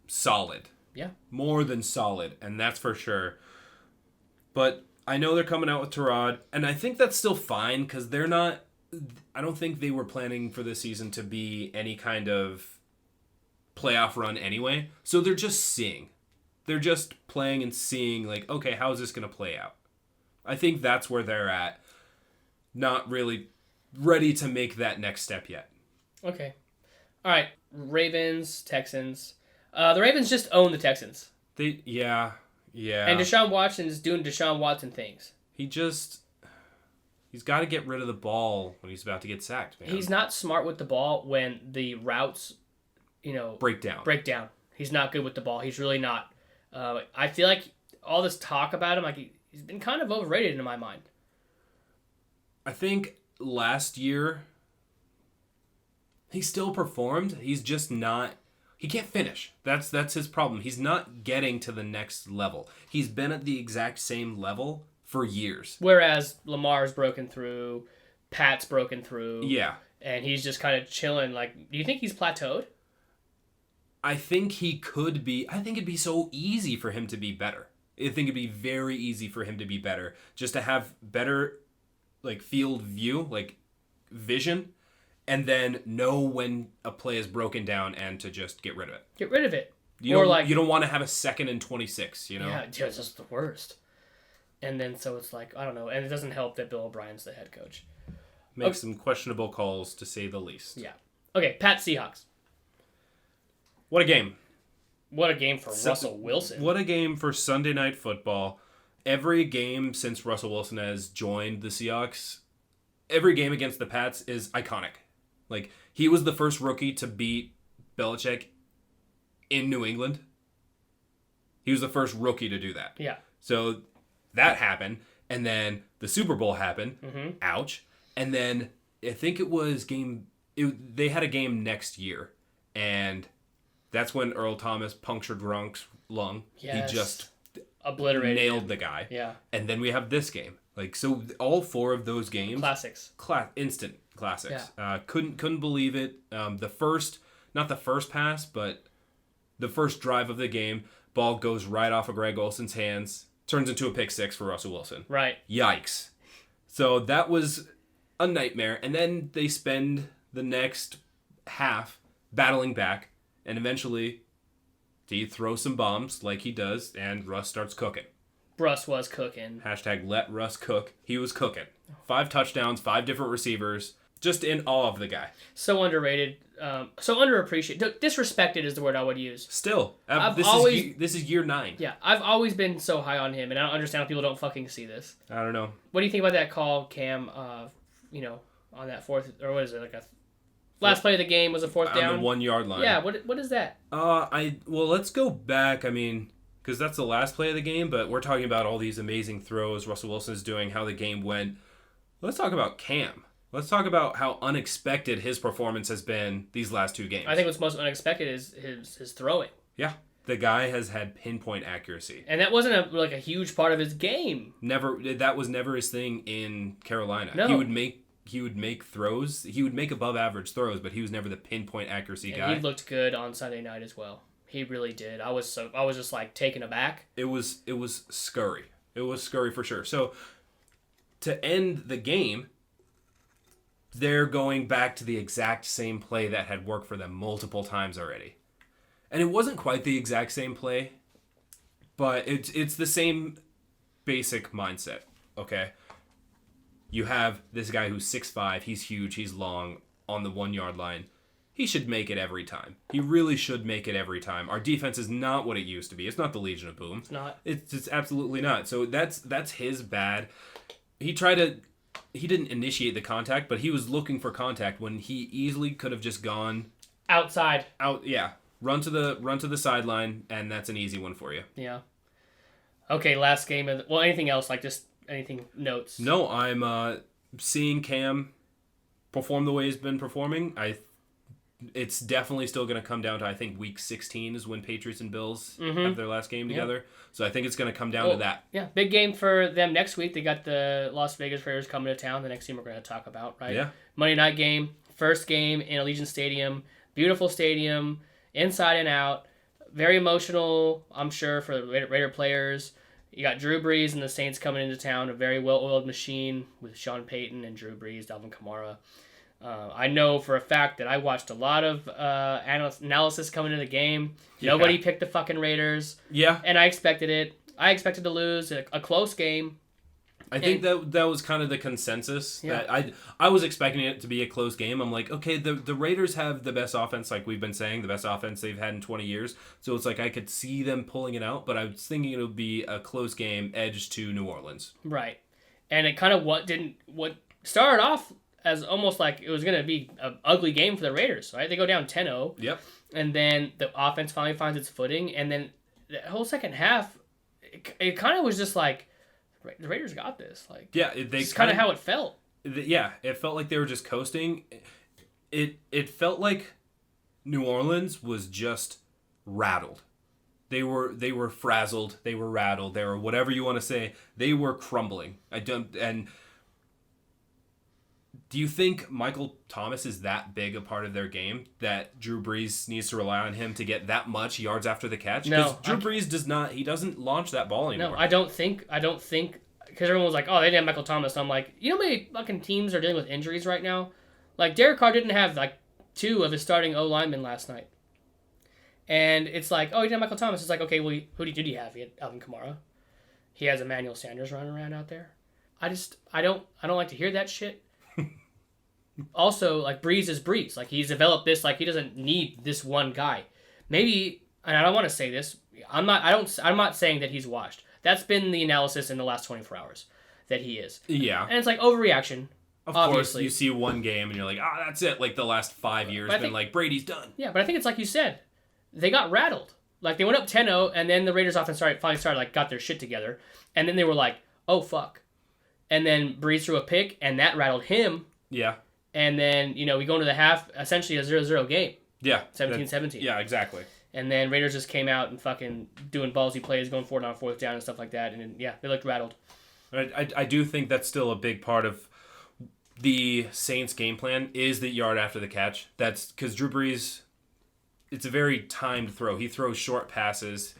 solid. Yeah. More than solid, and that's for sure. But I know they're coming out with Tyrod, and I think that's still fine because they're not. I don't think they were planning for this season to be any kind of playoff run anyway. So they're just seeing. They're just playing and seeing, like, okay, how is this going to play out? I think that's where they're at. Not really ready to make that next step yet. Okay. All right. Ravens, Texans. The Ravens just own the Texans. Yeah. And Deshaun Watson is doing Deshaun Watson things. He's got to get rid of the ball when he's about to get sacked, man. He's not smart with the ball when the routes, break down. He's not good with the ball. He's really not. I feel like all this talk about him, like he's been kind of overrated in my mind. I think last year he still performed. He's just not. He can't finish. That's his problem. He's not getting to the next level. He's been at the exact same level for years. Whereas Lamar's broken through, Pat's broken through. Yeah. And he's just kind of chilling. Like, do you think he's plateaued? I think he could be. I think it'd be so easy for him to be better. I think it'd be very easy for him to be better. Just to have better, like, field view, like, vision, and then know when a play is broken down and to just get rid of it. Get rid of it. You don't want to have a 2nd and 26, Yeah, it's just the worst. And then so it's like, I don't know. And it doesn't help that Bill O'Brien's the head coach. Makes some questionable calls, to say the least. Yeah. Okay, Pat Seahawks. What a game. What a game for Russell Wilson. What a game for Sunday Night Football. Every game since Russell Wilson has joined the Seahawks, every game against the Pats is iconic. Like, he was the first rookie to beat Belichick in New England. He was the first rookie to do that. Yeah. So that happened, and then the Super Bowl happened. Mm-hmm. Ouch. And then I think it was they had a game next year, and that's when Earl Thomas punctured Gronk's lung. Yes. He just obliterated nailed the guy. Yeah. And then we have this game. Like, so all 4 of those games. Classics. Instant classics. Yeah. Couldn't believe it. Not the first pass, but the first drive of the game, ball goes right off of Greg Olson's hands, turns into a pick 6 for Russell Wilson. Right. Yikes. So that was a nightmare. And then they spend the next half battling back, and eventually he throws some bombs like he does, and Russ starts cooking. Russ was cooking. Hashtag let Russ cook. He was cooking. 5 touchdowns, 5 different receivers. Just in awe of the guy. So underrated. So underappreciated. Disrespected is the word I would use. Still. This is year 9. Yeah, I've always been so high on him, and I don't understand how people don't fucking see this. I don't know. What do you think about that call, Cam, on that fourth, or what is it, like a last play of the game was a fourth down? On the 1 yard line. Yeah, what is that? Well, let's go back, because that's the last play of the game, but we're talking about all these amazing throws Russell Wilson's doing, how the game went. Let's talk about Cam. Let's talk about how unexpected his performance has been these last 2 games. I think what's most unexpected is his throwing. Yeah. The guy has had pinpoint accuracy. And that wasn't a huge part of his game. That was never his thing in Carolina. No. He would make throws. He would make above average throws, but he was never the pinpoint accuracy guy. He looked good on Sunday night as well. He really did. I was just like taken aback. It was scurry. It was scurry for sure. So to end the game, they're going back to the exact same play that had worked for them multiple times already. And it wasn't quite the exact same play, but it's the same basic mindset, okay? You have this guy who's 6'5", he's huge, he's long, on the 1 yard line. He should make it every time. He really should make it every time. Our defense is not what it used to be. It's not the Legion of Boom. It's not. It's absolutely not. So that's his bad. He didn't initiate the contact, but he was looking for contact when he easily could have just gone outside. Run to the sideline, and that's an easy one for you. Yeah. Okay, last game of anything else, like just anything notes? No, I'm seeing Cam perform the way he's been performing. It's definitely still going to come down to, I think, week 16 is when Patriots and Bills have their last game together. So I think it's going to come down to that. Yeah, big game for them next week. They got the Las Vegas Raiders coming to town, the next team we're going to talk about, right? Yeah. Monday night game, first game in Allegiant Stadium. Beautiful stadium, inside and out. Very emotional, I'm sure, for the Raider players. You got Drew Brees and the Saints coming into town, a very well-oiled machine with Sean Payton and Drew Brees, Dalvin Kamara. I know for a fact that I watched a lot of analysis coming into the game. Yeah. Nobody picked the fucking Raiders. Yeah. And I expected it. I expected to lose a close game. I think that was kind of the consensus. Yeah. That I was expecting it to be a close game. I'm like, okay, the Raiders have the best offense, like we've been saying, the best offense they've had in 20 years. So it's like I could see them pulling it out, but I was thinking it would be a close game, edge to New Orleans. Right. And it kind of what started off as almost like it was going to be an ugly game for the Raiders, right? They go down 10-0. Yep. And then the offense finally finds its footing. And then the whole second half, it kind of was just like, the Raiders got this. Like, yeah, it's kind of how it felt. Yeah, it felt like they were just coasting. It felt like New Orleans was just rattled. They were frazzled. They were rattled. They were whatever you want to say. They were crumbling. Do you think Michael Thomas is that big a part of their game that Drew Brees needs to rely on him to get that much yards after the catch? No. Drew Brees doesn't launch that ball anymore. No, I don't think, because everyone was like, oh, they didn't have Michael Thomas. I'm like, you know how many fucking teams are dealing with injuries right now? Like, Derek Carr didn't have, like, 2 of his starting O-linemen last night. And it's like, oh, he didn't have Michael Thomas. It's like, okay, well, who did he have? He had Alvin Kamara. He has Emmanuel Sanders running around out there. I don't like to hear that shit. Also, like, Brees is Brees. Like, he's developed this. Like, he doesn't need this one guy. Maybe, and I don't want to say this. I'm not saying that he's washed. That's been the analysis in the last 24 hours that he is. Yeah. And it's like overreaction. Of obviously. Course, you see one game and you're like, that's it. Like, the last 5 years been like, Brady's done. Yeah, but I think it's like you said. They got rattled. Like, they went up 10-0, and then the Raiders offense finally started, like, got their shit together. And then they were like, oh, fuck. And then Brees threw a pick, and that rattled him. Yeah. And then, we go into the half, essentially a 0-0 game. Yeah. 17-17. Yeah, exactly. And then Raiders just came out and fucking doing ballsy plays, going forward on fourth down and stuff like that. And, yeah, they looked rattled. I do think that's still a big part of the Saints' game plan is the yard after the catch. That's because Drew Brees, it's a very timed throw. He throws short passes.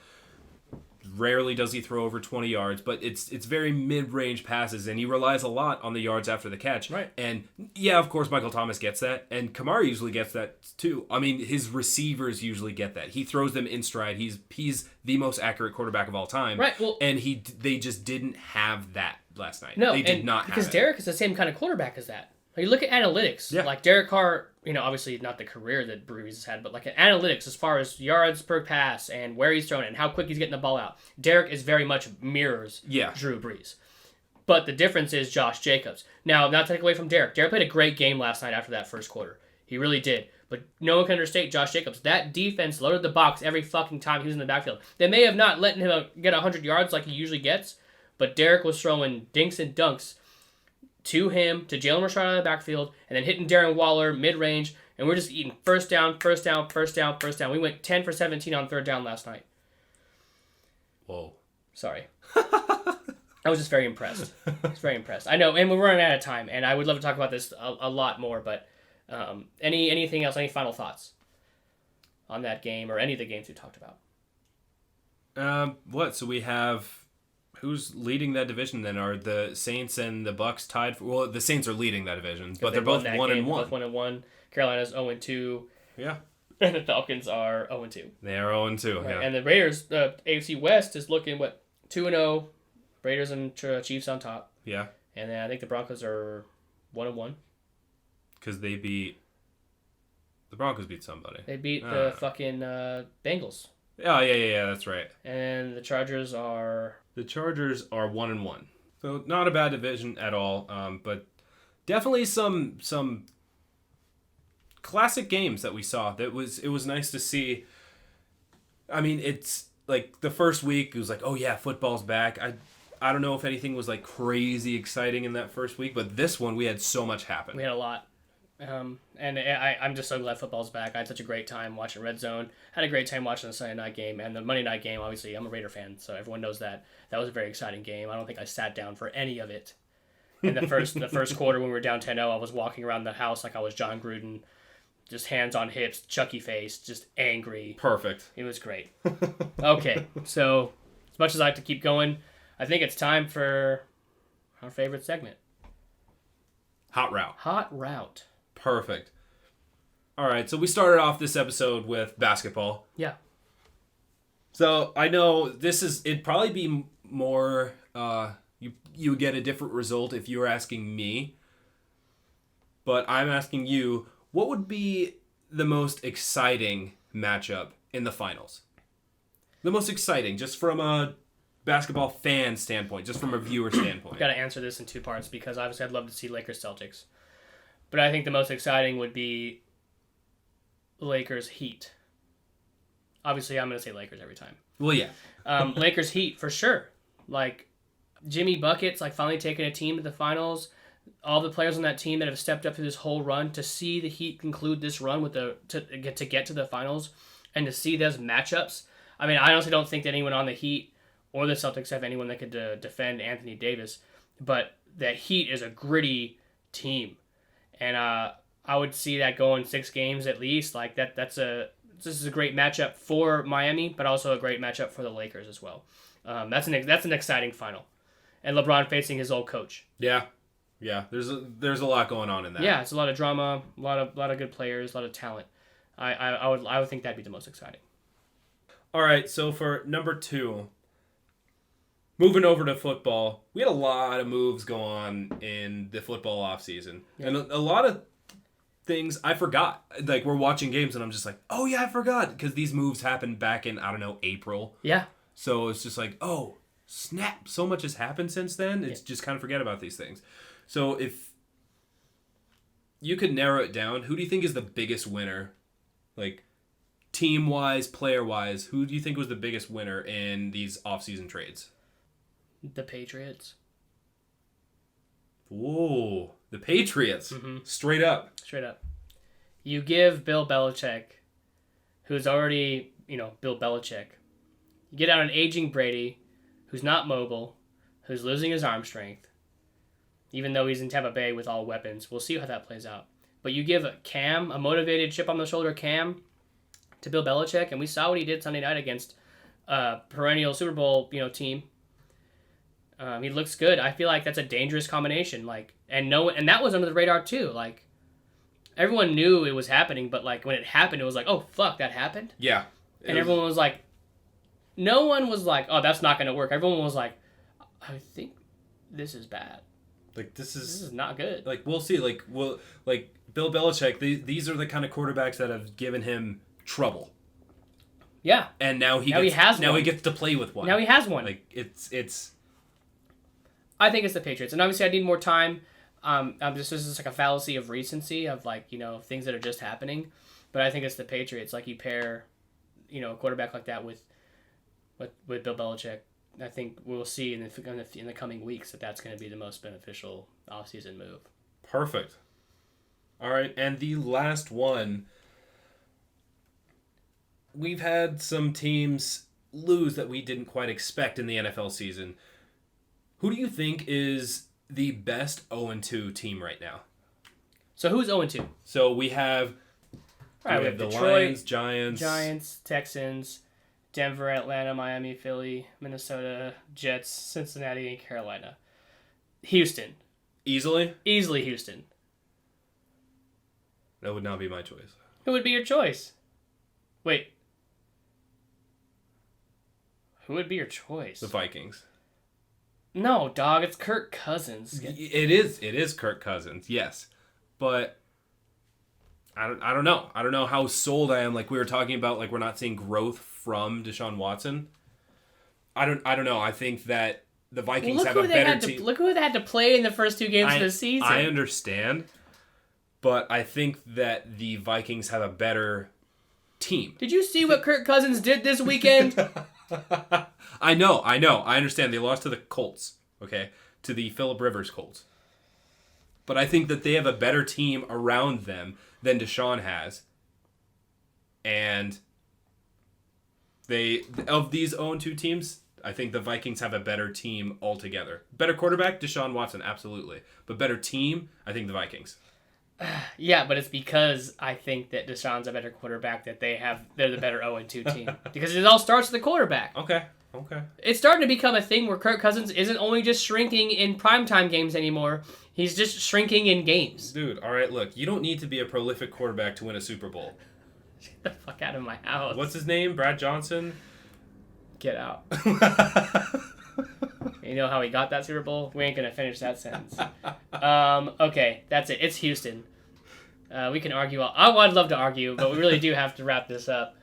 Rarely does he throw over 20 yards, but it's very mid-range passes, and he relies a lot on the yards after the catch. Right. And yeah, of course, Michael Thomas gets that, and Kamara usually gets that too. I mean, his receivers usually get that. He throws them in stride. He's the most accurate quarterback of all time. Right. Well, and they just didn't have that last night. No, they did not have because it. Derek is the same kind of quarterback as that. Like, you look at analytics. Yeah. Like Derek Carr, obviously not the career that Brees has had, but like analytics as far as yards per pass and where he's throwing it and how quick he's getting the ball out. Derek is very much mirrors Drew Brees. But the difference is Josh Jacobs. Now, not to take away from Derek. Derek played a great game last night after that first quarter. He really did. But no one can understate Josh Jacobs. That defense loaded the box every fucking time he was in the backfield. They may have not let him get 100 yards like he usually gets, but Derek was throwing dinks and dunks to him, to Jalen Rashad out of the backfield, and then hitting Darren Waller mid-range, and we're just eating first down. We went 10 for 17 on third down last night. Whoa. Sorry. I was just very impressed. I know, and we're running out of time, and I would love to talk about this a lot more, but anything else, any final thoughts on that game or any of the games we talked about? So we have... Who's leading that division then? Are the Saints and the Bucks tied for... Well, the Saints are leading that division, but they're both 1-1. Both 1-1. Carolina's 0-2. Yeah. And the Falcons are 0-2. They are 0-2, yeah. And the Raiders, AFC West is looking, 2-0. Raiders and Chiefs on top. Yeah. And then I think the Broncos are 1-1. Because they beat... The Broncos beat somebody. They beat the fucking Bengals. Oh, yeah, that's right. And the Chargers are... The Chargers are 1-1. So not a bad division at all, but definitely some classic games that we saw. It was nice to see. I mean, it's like the first week, it was like, oh yeah, football's back. I don't know if anything was like crazy exciting in that first week, but this one we had so much happen. We had a lot. And I'm just so glad football's back. I had such a great time watching Red Zone. Had a great time watching the Sunday night game and the Monday night game. Obviously, I'm a Raider fan, so everyone knows that. That was a very exciting game. I don't think I sat down for any of it. In the first quarter when we were down 10-0, I was walking around the house like I was John Gruden, just hands on hips, Chucky face, just angry. Perfect. It was great. Okay, so as much as I like to keep going, I think it's time for our favorite segment. Hot route. Hot route. Perfect. All right, so we started off this episode with basketball. Yeah. So I know it'd probably be more, you would get a different result if you were asking me. But I'm asking you, what would be the most exciting matchup in the finals? The most exciting, just from a basketball fan standpoint, just from a viewer standpoint. I've got to answer this in two parts because obviously I'd love to see Lakers-Celtics. But I think the most exciting would be Lakers-Heat. Obviously, I'm going to say Lakers every time. Well, yeah. Lakers-Heat, for sure. Like, Jimmy Buckets, finally taking a team to the finals. All the players on that team that have stepped up through this whole run, to see the Heat conclude this run to get to the finals, and to see those matchups. I mean, I honestly don't think that anyone on the Heat or the Celtics have anyone that could defend Anthony Davis. But the Heat is a gritty team. And I would see that going 6 games at least. Like this is a great matchup for Miami, but also a great matchup for the Lakers as well. That's an exciting final, and LeBron facing his old coach. Yeah. There's a lot going on in that. Yeah, it's a lot of drama, a lot of good players, a lot of talent. I would think that'd be the most exciting. All right, so for number 2, moving over to football, we had a lot of moves go on in the football offseason. Yeah. And a lot of things I forgot. Like, we're watching games and I'm just like, oh yeah, I forgot. Because these moves happened back in, April. Yeah. So it's just like, oh, snap. So much has happened since then. It's just kind of forget about these things. So if you could narrow it down, who do you think is the biggest winner? Like, team-wise, player-wise, who do you think was the biggest winner in these offseason trades? The Patriots. Whoa, the Patriots. Mm-hmm. Straight up. You give Bill Belichick, who's already, Bill Belichick. You get out an aging Brady, who's not mobile, who's losing his arm strength, even though he's in Tampa Bay with all weapons. We'll see how that plays out. But you give Cam, a motivated chip on the shoulder Cam, to Bill Belichick, and we saw what he did Sunday night against perennial Super Bowl, team. He looks good. I feel like that's a dangerous combination. And that was under the radar too. Like, everyone knew it was happening, but like when it happened, it was like, oh fuck, that happened. Yeah. Everyone was like, no one was like, oh, that's not gonna work. Everyone was like, I think this is bad. Like this is not good. Like we'll see. Like Bill Belichick. These are the kind of quarterbacks that have given him trouble. Yeah. And now he gets to play with one. Now he has one. Like it's. I think it's the Patriots, and obviously I need more time. This is like a fallacy of recency of things that are just happening, but I think it's the Patriots. Like you pair, a quarterback like that with Bill Belichick. I think we'll see in the coming weeks that's going to be the most beneficial offseason move. Perfect. All right, and the last one. We've had some teams lose that we didn't quite expect in the NFL season. Who do you think is the best 0-2 team right now? So who's 0-2? So we have we have the Detroit, Lions, Giants, Texans, Denver, Atlanta, Miami, Philly, Minnesota, Jets, Cincinnati, and Carolina. Houston. Easily Houston. That would not be my choice. Who would be your choice? Wait. Who would be your choice? The Vikings. No, dog, it's Kirk Cousins. It is Kirk Cousins, yes. But I don't know. I don't know how sold I am. Like we were talking about, like we're not seeing growth from Deshaun Watson. I don't know. I think that the Vikings have a better team. Look who they had to play in the first two games of the season. I understand. But I think that the Vikings have a better team. Did you see what Kirk Cousins did this weekend? I know. I understand. They lost to the Colts, okay? To the Phillip Rivers Colts. But I think that they have a better team around them than Deshaun has. And of these 0-2 teams, I think the Vikings have a better team altogether. Better quarterback, Deshaun Watson, absolutely. But better team, I think the Vikings. Yeah, but it's because I think that Deshaun's a better quarterback that they're the better 0-2 team. Because it all starts with the quarterback. Okay. It's starting to become a thing where Kirk Cousins isn't only just shrinking in primetime games anymore. He's just shrinking in games. Dude, all right, look, you don't need to be a prolific quarterback to win a Super Bowl. Get the fuck out of my house. What's his name? Brad Johnson? Get out. You know how he got that Super Bowl? We ain't going to finish that sentence. Okay, that's it. It's Houston. We can argue. I'd love to argue, but we really do have to wrap this up.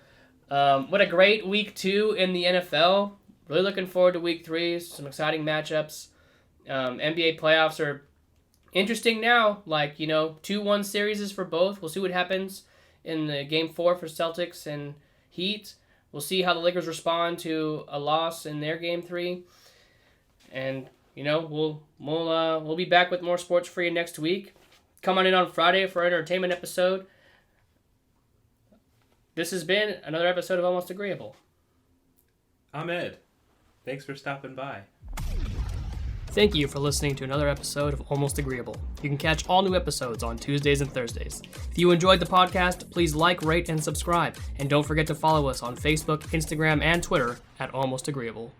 What a great week 2 in the NFL. Really looking forward to week 3. Some exciting matchups. NBA playoffs are interesting now. 2-1 series for both. We'll see what happens in the game 4 for Celtics and Heat. We'll see how the Lakers respond to a loss in their game 3. And, we'll be back with more sports for you next week. Come on in on Friday for our entertainment episode. This has been another episode of Almost Agreeable. I'm Ed. Thanks for stopping by. Thank you for listening to another episode of Almost Agreeable. You can catch all new episodes on Tuesdays and Thursdays. If you enjoyed the podcast, please like, rate, and subscribe. And don't forget to follow us on Facebook, Instagram, and Twitter at Almost Agreeable.